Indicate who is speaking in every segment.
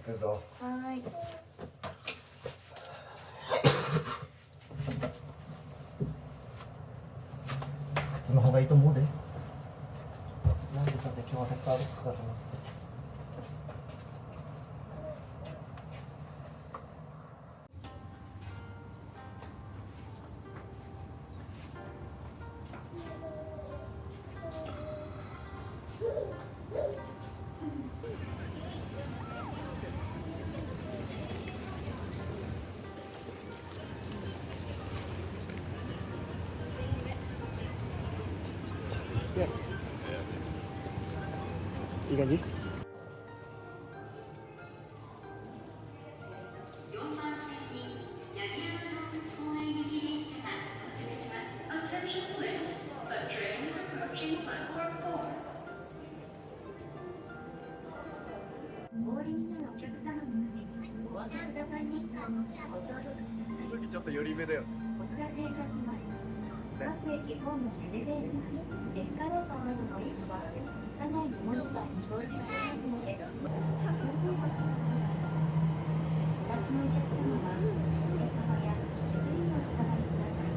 Speaker 1: 行くぞ。
Speaker 2: はい。
Speaker 1: 靴の方がいいと思うで。なんでさて今日はせっかく歩くかと思って。いい感じ？ちょっと寄り目だよ。お知らせいたします。各駅ホームエレベーター、エスカレーターなどのリフトは車内のモニターに表示していますので、お立ちのお客様は上様や手すりをお使いください。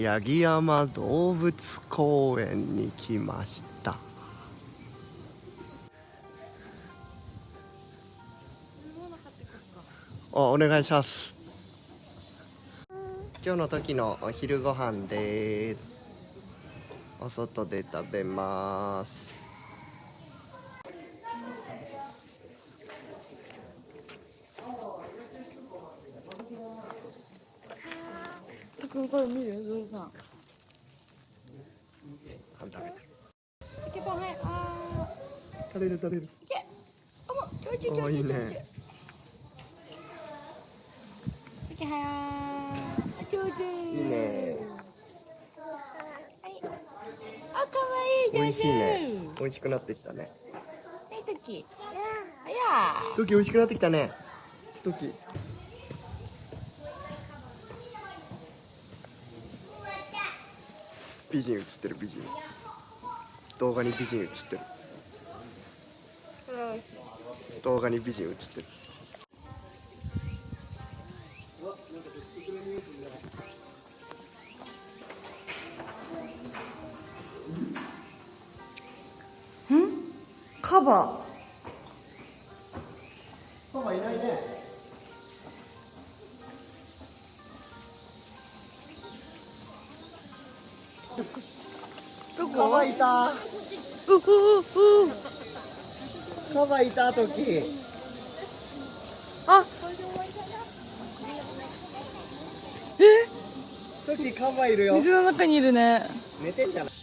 Speaker 1: 八木山動物公園に来ました。お願いします。今日の時のお昼ご飯です。お外で食べます。
Speaker 2: これ見る？ゾウさん。
Speaker 1: 食べてる。
Speaker 2: いけばはい。
Speaker 1: 食べる食べる。
Speaker 2: いけ。もうちょいちょいちょいちょい。
Speaker 1: いいね。
Speaker 2: いけはや。ちょいちょい。
Speaker 1: いいね。
Speaker 2: はい。可愛い
Speaker 1: 美味しいね。
Speaker 2: 上手。
Speaker 1: 美味しくなってきたね。
Speaker 2: はいトキ。はや。
Speaker 1: トキ美味しくなってきたね。トキ。美人映ってる美人。動画に美人映ってる。動画に美人映ってる。
Speaker 2: カバ。
Speaker 1: パパいないね。
Speaker 2: どこ？
Speaker 1: カバいた。カバいた時。
Speaker 2: あ。
Speaker 1: 時カバいるよ。
Speaker 2: 水の中にいるね。
Speaker 1: 寝てんじゃない。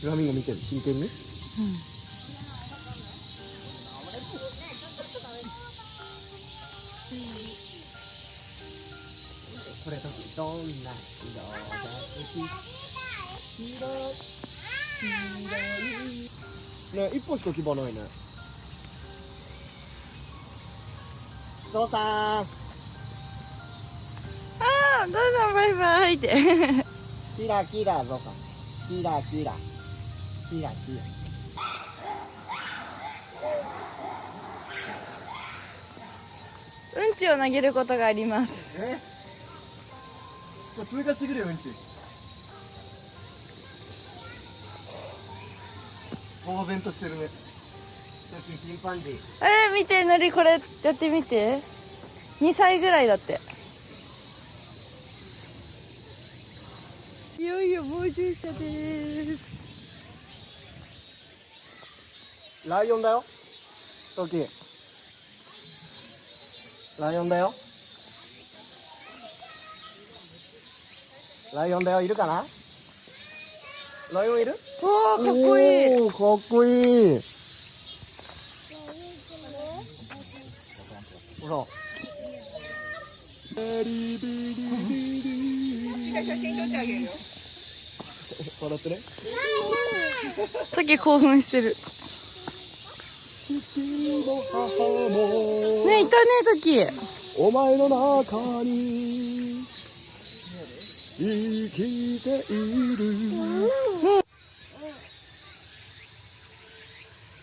Speaker 1: フラミンゴ見てる。真剣に。これ時どんな色がね、一歩しか牙ないね。父さん。
Speaker 2: どうぞバイバイって。
Speaker 1: キラキラぞさん。キラキラ。キラキラ。
Speaker 2: うんちを投げることがあります。
Speaker 1: 通過してくるよ、うんち。呆然としてるね。チンパンジー。
Speaker 2: 見て、のりこれやってみて。2歳ぐらいだって。いよいよ猛獣車です。
Speaker 1: ライオンだよ。トキ。ライオンだよ。ライオンだよ。いるかな。ライオンいる。
Speaker 2: おー、かっこいい。
Speaker 1: おー、かっこいい。
Speaker 3: ほら。
Speaker 4: 写真撮ってあげるよ。
Speaker 3: 笑ってね。
Speaker 2: さっき興奮してる。
Speaker 3: 父も母も
Speaker 2: ね、いたね、さっき。
Speaker 3: お前の中に生きている。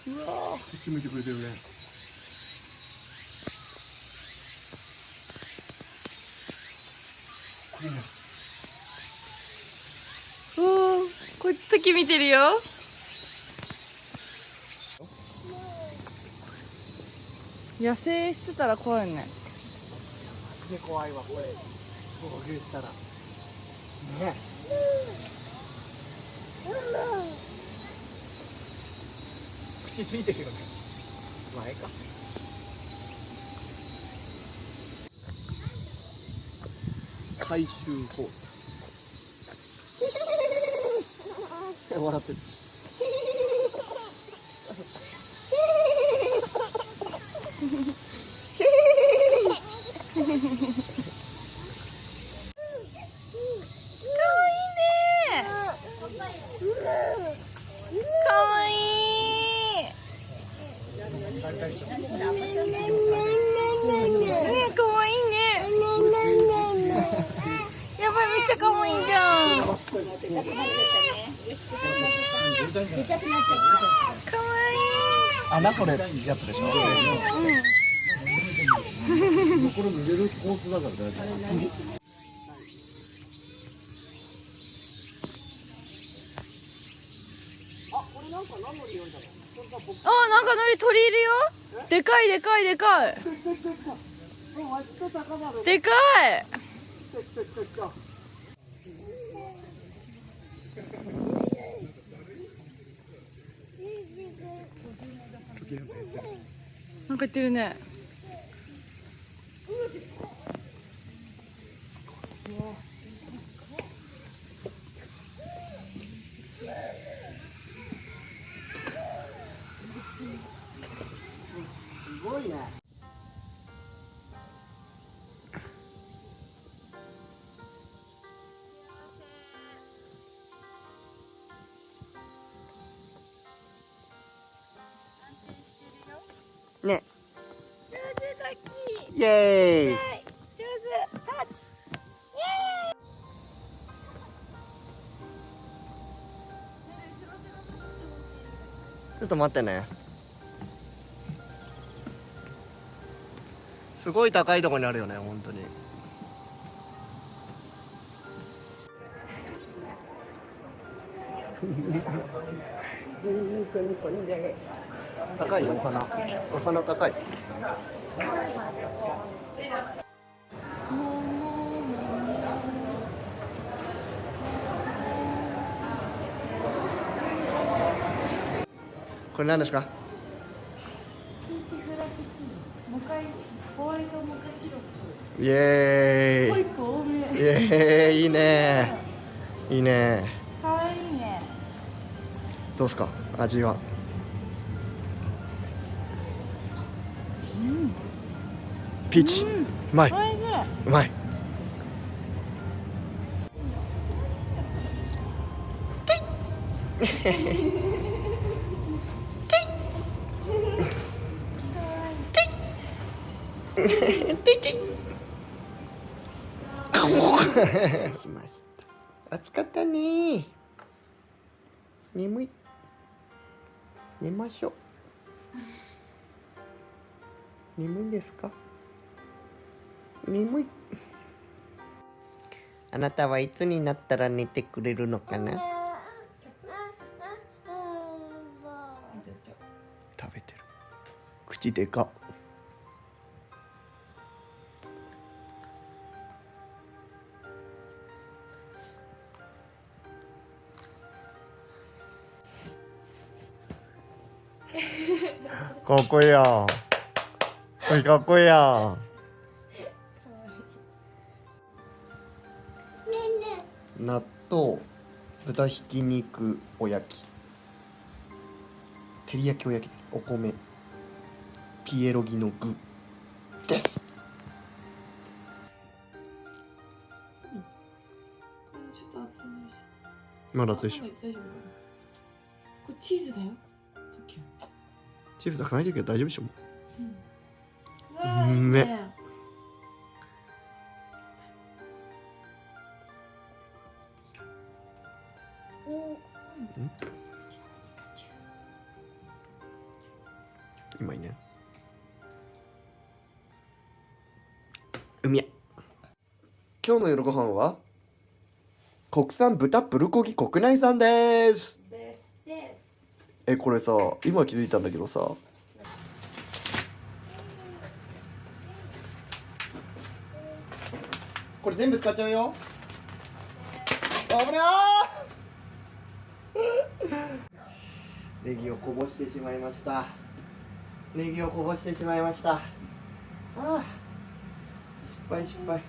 Speaker 3: うわー、こっち向いてくれてるね。
Speaker 2: おー、こっちさっき見てるよ。野生してたら怖いね。
Speaker 3: で怖いわこれ。遭遇したら。ね。口ついてるよね。前か。回収法。笑ってる。
Speaker 2: かわいい。ね、かわいいね。やばい、めっちゃかわいいじゃん。かわいい。
Speaker 3: 穴掘れやつでしょ。これ濡れるコースだから大丈夫。
Speaker 2: あ、なんかのり鳥いるよ。でかいでかいでかい。でかい。なんか言ってるね。
Speaker 3: すごいね。ね。
Speaker 2: 上手だき。
Speaker 3: イエーイ。
Speaker 2: 上手。タッチ。
Speaker 3: ちょっと待ってね。すごい高いところにあるよね、本当に。高いよ、お花。お花高い。これ何ですか？
Speaker 2: ピーチフラペチーノ。モカイホワイトモカシロップ。
Speaker 3: イエーイ。
Speaker 2: ホイップ多め。
Speaker 3: イエーイ、いいね。いいね。
Speaker 2: かわいいね。
Speaker 3: どうすか、味は。ピーチ、うまい。
Speaker 2: おいしい。
Speaker 3: うまい。しました。暑かったね。眠い。寝ましょう。眠いですか？眠い。あなたはいつになったら寝てくれるのかな？食べてる。口でかっ。かっこいいやん。かっこいいやん。納豆、豚ひき肉、おやき、照り焼きおやき、お米、ピエロギの具、です。
Speaker 2: ちょっと熱いね。
Speaker 3: まだ熱いでしょ。
Speaker 2: 大丈夫。これチーズだよ。
Speaker 3: チーズ炊かないときは大丈夫でしょ。
Speaker 2: うめ。
Speaker 3: うまいね。うみや。今日の夜ご飯は国産豚プルコギ国内産です。これさ、今気づいたんだけどさ、これ全部使っちゃうよ。危ないーネギをこぼしてしまいました。ネギをこぼしてしまいました。ああ、失敗失敗。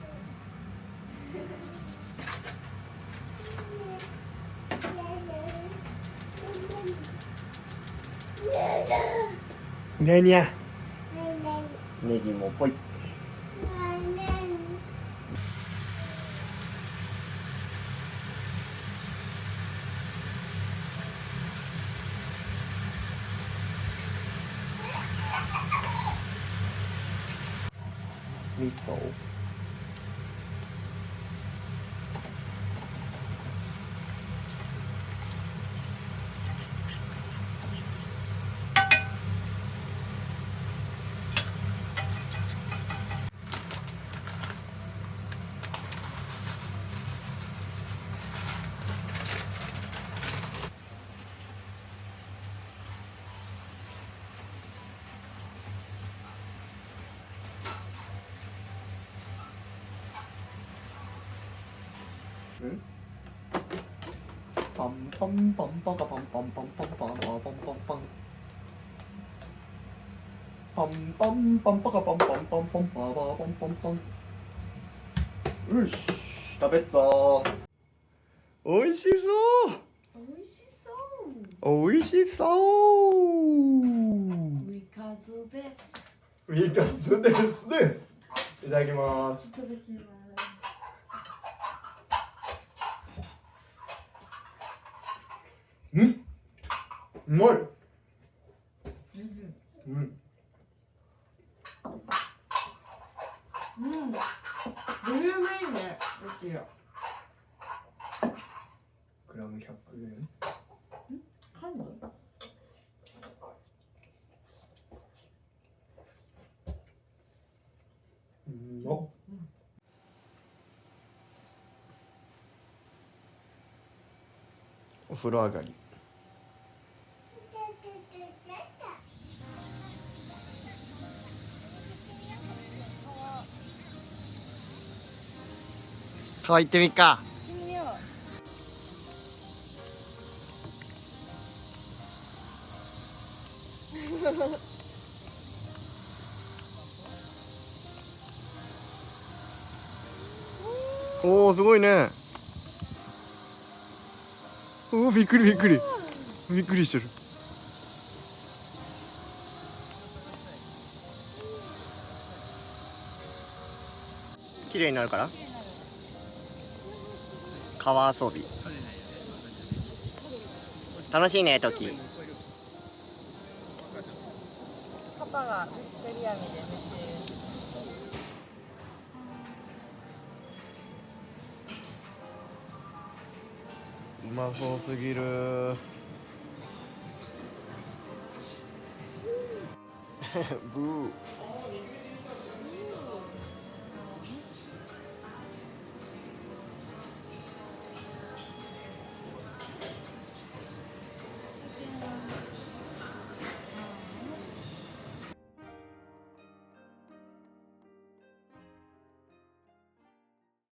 Speaker 3: ねにゃ。ネギもぽい。味噌。パンパンパンパカパンパンパンパンパンパンパンパンパンパンパンパンパカパンパンパンパンパンパンパンパン。よし、食べっぞ。おいしそう。
Speaker 2: おいしそう。
Speaker 3: おいしそう。
Speaker 2: ウイカズです。
Speaker 3: ウイカツですね。いただきます。
Speaker 2: いただきます。
Speaker 3: うまい。うん。
Speaker 2: ボリュームいいね。どっちや。
Speaker 3: グラム100円。
Speaker 2: カンド。
Speaker 3: お風呂上がり。川行ってみっか。おお、すごいね。おお、びっくりびっくり。びっくりしてる。綺麗になるから。川遊び。楽しいね、時。
Speaker 2: パパが虫取り網で夢中。
Speaker 3: うまそうすぎる。ブー。